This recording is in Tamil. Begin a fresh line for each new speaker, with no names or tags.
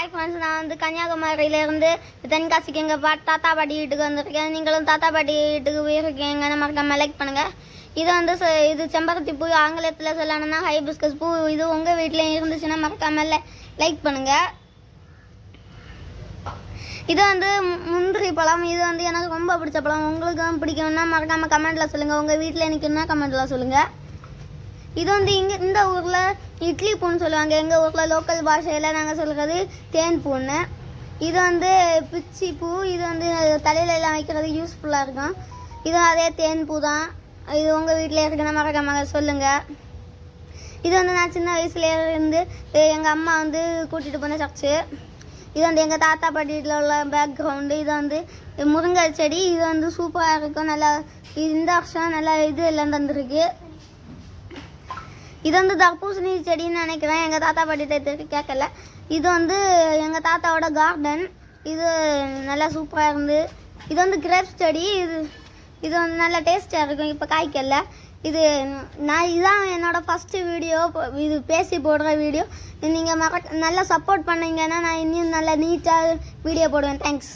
ஹாய் ஃப்ரெண்ட்ஸ், நான் வந்து கன்னியாகுமரியிலேருந்து தென்காசிக்கு எங்கள் தாத்தா பாட்டி வீட்டுக்கு வந்திருக்கேன். நீங்களும் தாத்தா பாட்டி வீட்டுக்கு போயிருக்கீங்க, மறக்காம லைக் பண்ணுங்கள். இது வந்து இது செம்பருத்தி பூ, ஆங்கிலத்தில் சொல்லணும்னா ஹைபிஸ்கஸ் பூ. இது உங்கள் வீட்டில் இருந்துச்சுன்னா மறக்காம லைக் பண்ணுங்கள். இது வந்து முந்திரி பழம். இது வந்து எனக்கு ரொம்ப பிடிச்ச பழம். உங்களுக்கு பிடிக்கும்னா மறக்காமல் கமெண்ட்டில் சொல்லுங்கள். உங்கள் வீட்டில் நிற்கணும்னா கமெண்ட்டில் சொல்லுங்கள். இது வந்து இந்த ஊரில் இட்லி பூன்னு சொல்லுவாங்க. எங்கள் ஊரில் லோக்கல் பாஷையில் நாங்கள் சொல்கிறது தேன் பூன்னு. இது வந்து பிச்சி பூ. இது வந்து தலையில எல்லாம் வைக்கிறது யூஸ்ஃபுல்லாக இருக்கும். இது அதே தேன் பூ தான். இது உங்கள் வீட்டில் இருக்குன்னா மறக்காம சொல்லுங்கள். இது வந்து நான் சின்ன வயசுலேருந்து எங்கள் அம்மா வந்து கூட்டிகிட்டு போன சர்ச்சு. இது வந்து எங்கள் தாத்தா பாட்டி வீட்டில் உள்ள பேக்ரவுண்டு. இது வந்து முருங்கை செடி. இது வந்து சூப்பராக இருக்கும். நல்லா இந்த வருஷம் நல்லா இது எல்லாம் தந்துருக்கு. இது வந்து தர்பூசணி செடின்னு நினைக்கிறேன். எங்கள் தாத்தா பாட்டி கேட்கல. இது வந்து எங்கள் தாத்தாவோட கார்டன். இது நல்லா சூப்பராக இருந்து. இது வந்து கிரேப்ஸ் செடி. இது வந்து நல்லா டேஸ்ட்டாக இருக்கும். இப்போ காய்க்கல. இதுதான் என்னோடய ஃபஸ்ட்டு வீடியோ. இது பேசி போடுற வீடியோ. நீங்கள் நல்லா சப்போர்ட் பண்ணீங்கன்னா நான் இன்னும் நல்லா நீட்டாக வீடியோ போடுவேன். தேங்க்ஸ்.